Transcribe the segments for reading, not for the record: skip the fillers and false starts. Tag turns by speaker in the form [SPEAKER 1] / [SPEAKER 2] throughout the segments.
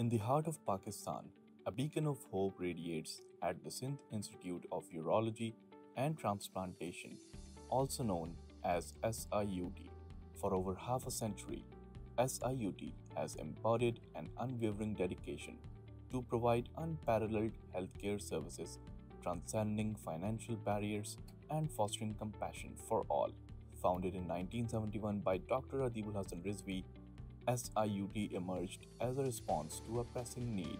[SPEAKER 1] In the heart of Pakistan, a beacon of hope radiates at the Sindh Institute of Urology and Transplantation, also known as SIUT. For over half a century, SIUT has embodied an unwavering dedication to provide unparalleled healthcare services, transcending financial barriers and fostering compassion for all. Founded in 1971 by Dr. Adibul Hassan Rizvi, SIUT emerged as a response to a pressing need.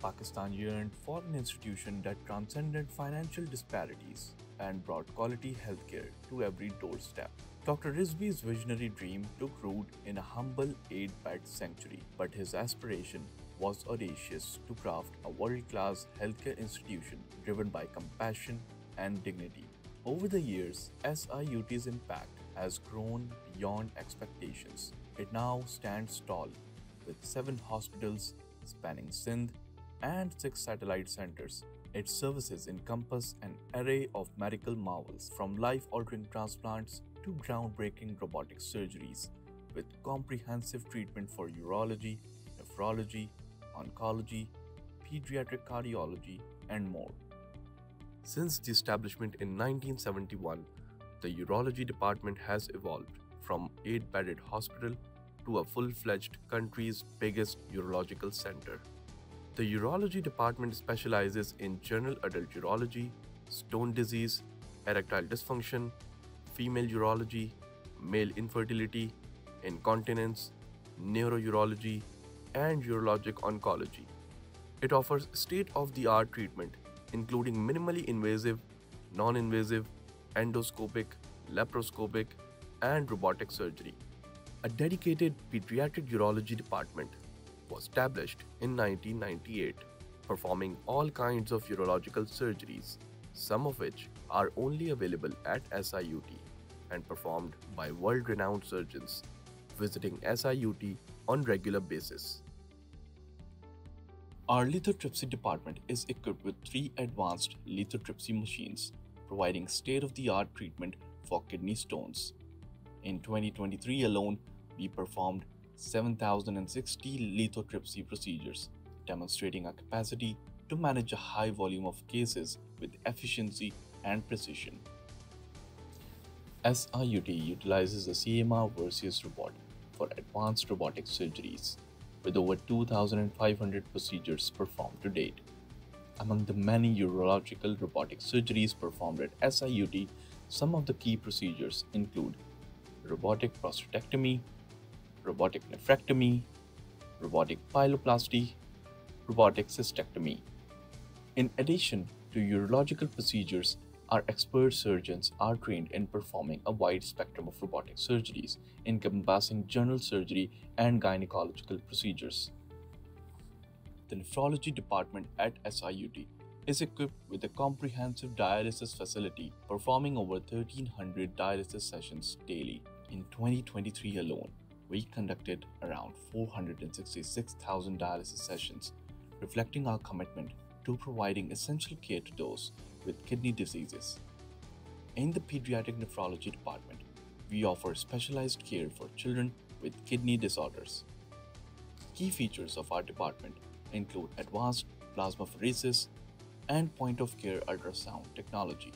[SPEAKER 1] Pakistan yearned for an institution that transcended financial disparities and brought quality healthcare to every doorstep. Dr. Rizvi's visionary dream took root in a humble 8-bed sanctuary, but his aspiration was audacious to craft a world-class healthcare institution driven by compassion and dignity. Over the years, SIUT's impact has grown beyond expectations. It now stands tall with 7 hospitals spanning Sindh and 6 satellite centers. Its services encompass an array of medical marvels from life-altering transplants to groundbreaking robotic surgeries, with comprehensive treatment for urology, nephrology, oncology, pediatric cardiology, and more. Since the establishment in 1971, the urology department has evolved from 8-bedded hospital to a full-fledged country's biggest urological center. The urology department specializes in general adult urology, stone disease, erectile dysfunction, female urology, male infertility, incontinence, neurourology, and urologic oncology. It offers state-of-the-art treatment including minimally invasive, non-invasive, endoscopic, laparoscopic, and robotic surgery. A dedicated pediatric urology department was established in 1998, performing all kinds of urological surgeries, some of which are only available at SIUT and performed by world-renowned surgeons visiting SIUT on regular basis. Our lithotripsy department is equipped with 3 advanced lithotripsy machines, providing state-of-the-art treatment for kidney stones. In 2023 alone, we performed 7,060 lithotripsy procedures, demonstrating our capacity to manage a high volume of cases with efficiency and precision. SIUT utilizes the CMR Vercius robot for advanced robotic surgeries, with over 2,500 procedures performed to date. Among the many urological robotic surgeries performed at SIUT, some of the key procedures include robotic prostatectomy, robotic nephrectomy, robotic pyeloplasty, robotic cystectomy. In addition to urological procedures, our expert surgeons are trained in performing a wide spectrum of robotic surgeries, encompassing general surgery and gynecological procedures. The nephrology department at SIUT is equipped with a comprehensive dialysis facility, performing over 1,300 dialysis sessions daily. In 2023 alone, we conducted around 466,000 dialysis sessions, reflecting our commitment to providing essential care to those with kidney diseases. In the pediatric nephrology department, we offer specialized care for children with kidney disorders. Key features of our department include advanced plasmapheresis and point-of-care ultrasound technology,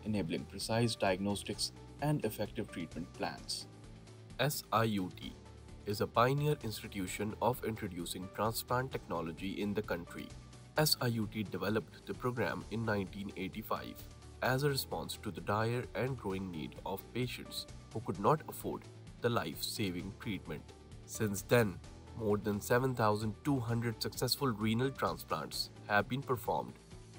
[SPEAKER 1] enabling precise diagnostics and effective treatment plans. SIUT is a pioneer institution of introducing transplant technology in the country. SIUT developed the program in 1985 as a response to the dire and growing need of patients who could not afford the life-saving treatment. Since then, more than 7,200 successful renal transplants have been performed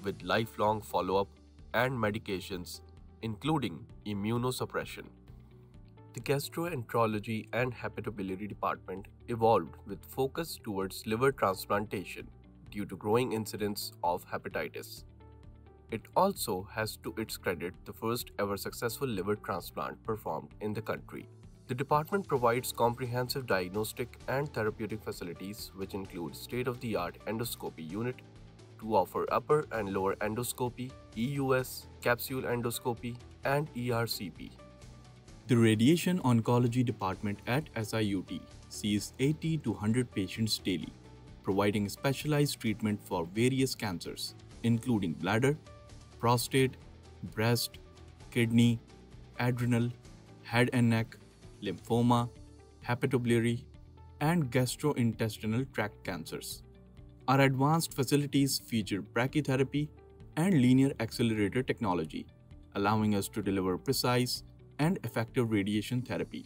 [SPEAKER 1] with lifelong follow-up and medications, including immunosuppression. The gastroenterology and hepatobiliary department evolved with focus towards liver transplantation due to growing incidence of hepatitis. It also has to its credit the first ever successful liver transplant performed in the country. The department provides comprehensive diagnostic and therapeutic facilities which include state-of-the-art endoscopy unit to offer upper and lower endoscopy, EUS, capsule endoscopy, and ERCP. The Radiation Oncology Department at SIUT sees 80 to 100 patients daily, providing specialized treatment for various cancers, including bladder, prostate, breast, kidney, adrenal, head and neck, lymphoma, hepatobiliary, and gastrointestinal tract cancers. Our advanced facilities feature brachytherapy and linear accelerator technology, allowing us to deliver precise and effective radiation therapy.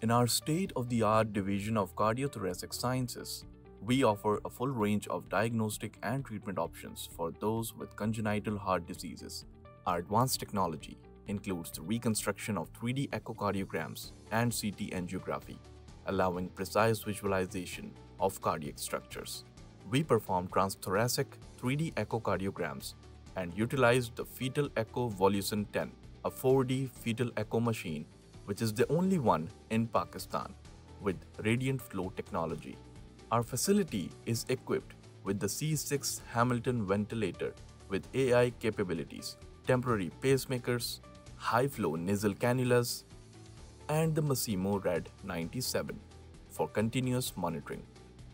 [SPEAKER 1] In our state-of-the-art division of cardiothoracic sciences, we offer a full range of diagnostic and treatment options for those with congenital heart diseases. Our advanced technology includes the reconstruction of 3D echocardiograms and CT angiography, allowing precise visualization of cardiac structures. We perform transthoracic 3D echocardiograms and utilize the Fetal Echo Voluson 10, a 4D fetal echo machine, which is the only one in Pakistan with radiant flow technology. Our facility is equipped with the C6 Hamilton ventilator with AI capabilities, temporary pacemakers, high-flow nasal cannulas, and the Masimo Red 97 for continuous monitoring.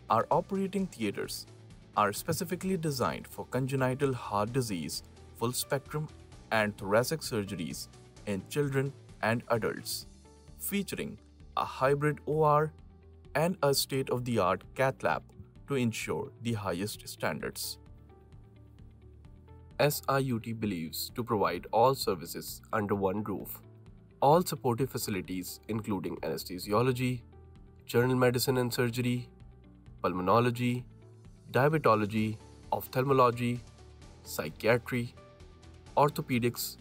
[SPEAKER 1] Our operating theaters are specifically designed for congenital heart disease, full spectrum, and thoracic surgeries in children and adults, featuring a hybrid OR and a state-of-the-art cath lab to ensure the highest standards. SIUT believes to provide all services under one roof. All supportive facilities including anesthesiology, general medicine and surgery, pulmonology, diabetology, ophthalmology, psychiatry, orthopedics,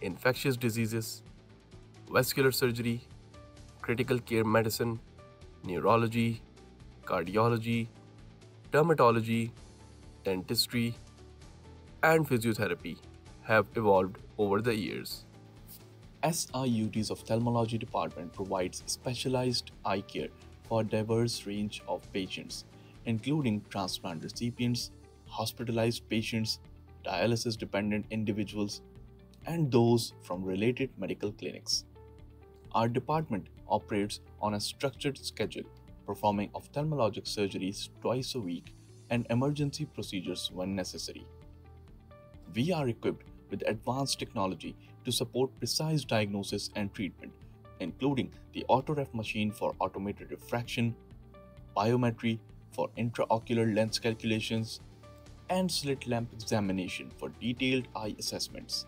[SPEAKER 1] infectious diseases, vascular surgery, critical care medicine, neurology, cardiology, dermatology, dentistry, and physiotherapy have evolved over the years. SIUT's ophthalmology department provides specialized eye care for a diverse range of patients, including transplant recipients, hospitalized patients, dialysis-dependent individuals, and those from related medical clinics. Our department operates on a structured schedule, performing ophthalmologic surgeries twice a week and emergency procedures when necessary. We are equipped with advanced technology to support precise diagnosis and treatment, including the AutoRef machine for automated refraction, biometry for intraocular lens calculations, and slit lamp examination for detailed eye assessments.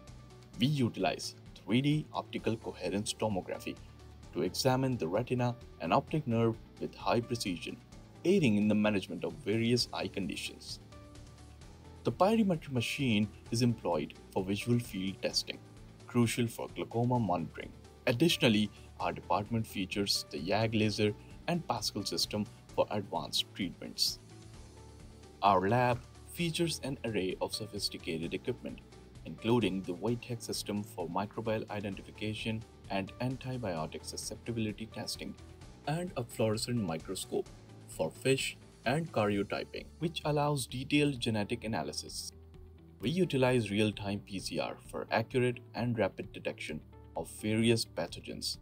[SPEAKER 1] We utilize 3D optical coherence tomography to examine the retina and optic nerve with high precision, aiding in the management of various eye conditions. The pyrimetry machine is employed for visual field testing, crucial for glaucoma monitoring. Additionally, our department features the YAG laser and Pascal system for advanced treatments. Our lab features an array of sophisticated equipment, including the Vitek system for microbial identification and antibiotic susceptibility testing, and a fluorescent microscope for fish and karyotyping, which allows detailed genetic analysis. We utilize real-time PCR for accurate and rapid detection of various pathogens,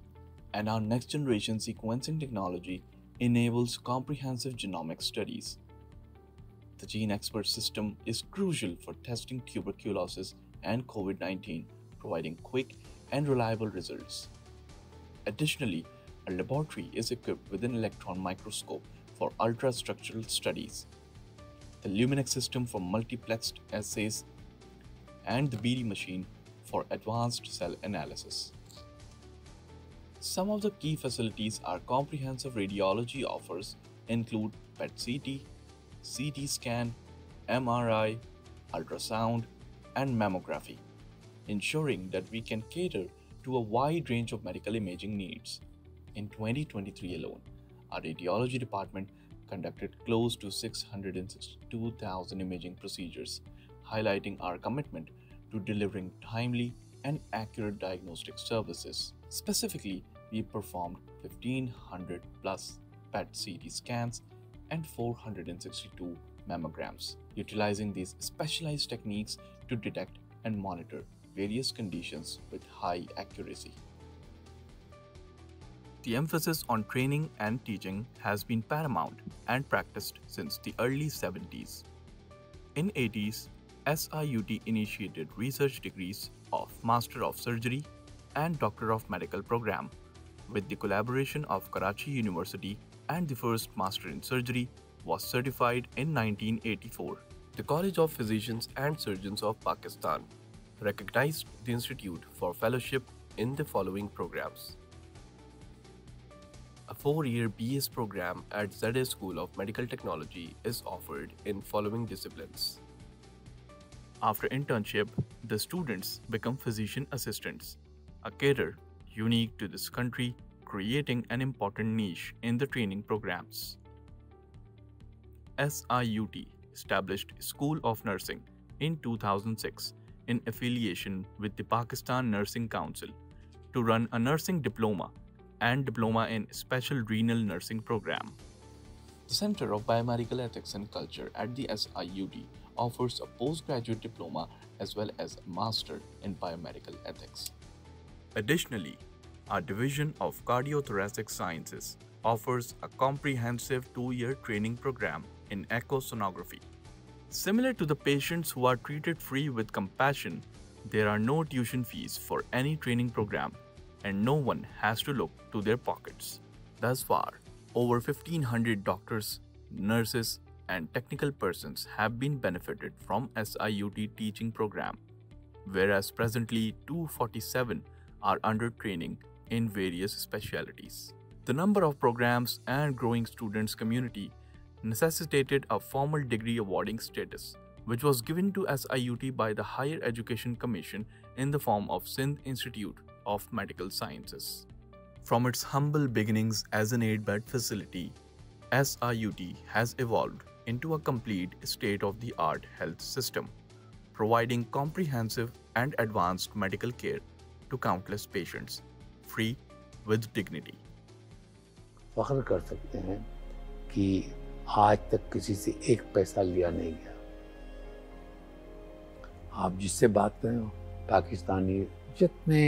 [SPEAKER 1] and our next-generation sequencing technology enables comprehensive genomic studies. The GeneXpert system is crucial for testing tuberculosis and COVID-19, providing quick and reliable results. Additionally, our laboratory is equipped with an electron microscope for ultrastructural studies, the Luminex system for multiplexed assays, and the BD machine for advanced cell analysis. Some of the key facilities our comprehensive radiology offers include PET-CT, CT scan, MRI, ultrasound, and mammography, ensuring that we can cater to a wide range of medical imaging needs. In 2023 alone, our radiology department conducted close to 662,000 imaging procedures, highlighting our commitment to delivering timely and accurate diagnostic services. Specifically, we performed 1,500 plus PET-CT scans and 462 mammograms, utilizing these specialized techniques to detect and monitor various conditions with high accuracy. The emphasis on training and teaching has been paramount and practiced since the early 70s. In 80s, SIUT initiated research degrees of Master of Surgery and Doctor of Medical program with the collaboration of Karachi University, and the first Master in Surgery was certified in 1984. The College of Physicians and Surgeons of Pakistan recognized the institute for fellowship in the following programs. A 4-year BS program at ZA School of Medical Technology is offered in following disciplines. After internship, the students become physician assistants, a career unique to this country, creating an important niche in the training programs. SIUT established School of Nursing in 2006 in affiliation with the Pakistan Nursing Council to run a nursing diploma and diploma in special renal nursing program. The Center of Biomedical Ethics and Culture at the SIUT offers a postgraduate diploma as well as a master in biomedical ethics. Additionally, our Division of Cardiothoracic Sciences offers a comprehensive 2-year training program in echosonography. Similar to the patients who are treated free with compassion, there are no tuition fees for any training program, and no one has to look to their pockets. Thus far, over 1,500 doctors, nurses, and technical persons have been benefited from SIUT teaching program, whereas presently 247 are under training in various specialties. The number of programs and growing students community necessitated a formal degree awarding status, which was given to SIUT by the Higher Education Commission in the form of Sindh Institute of Medical Sciences. From its humble beginnings as an 8-bed facility, SIUT has evolved into a complete state-of-the-art health system, providing comprehensive and advanced medical care to countless patients, free with dignity.
[SPEAKER 2] फख्र कर सकते हैं कि आज तक किसी से एक पैसा लिया नहीं गया। आप जिससे बात करें पाकिस्तानी, जितने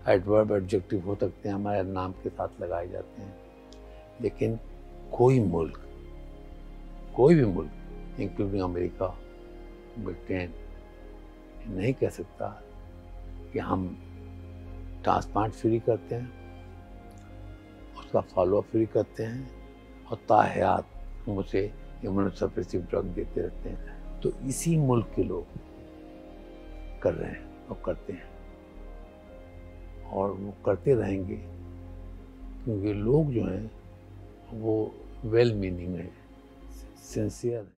[SPEAKER 2] एडवर्ब एडजेक्टिव हो सकते हैं हमारे नाम के साथ लगाए जाते हैं, लेकिन कोई भी मुल्क इंक्लूडिंग अमेरिका, ब्रिटेन नहीं कह सकता कि हम ट्रांसप्लांट फ्री करते हैं, उसका फॉलोअप फ्री करते हैं और ताहयात हम उसे इम्यूनोसप्रेसिव ड्रग देते रहते हैं। तो इसी मुल्क के लोग कर रहे हैं और करते हैं, और वो करते रहेंगे, क्योंकि लोग जो हैं वो वेल मीनिंग है, सिंसियर है।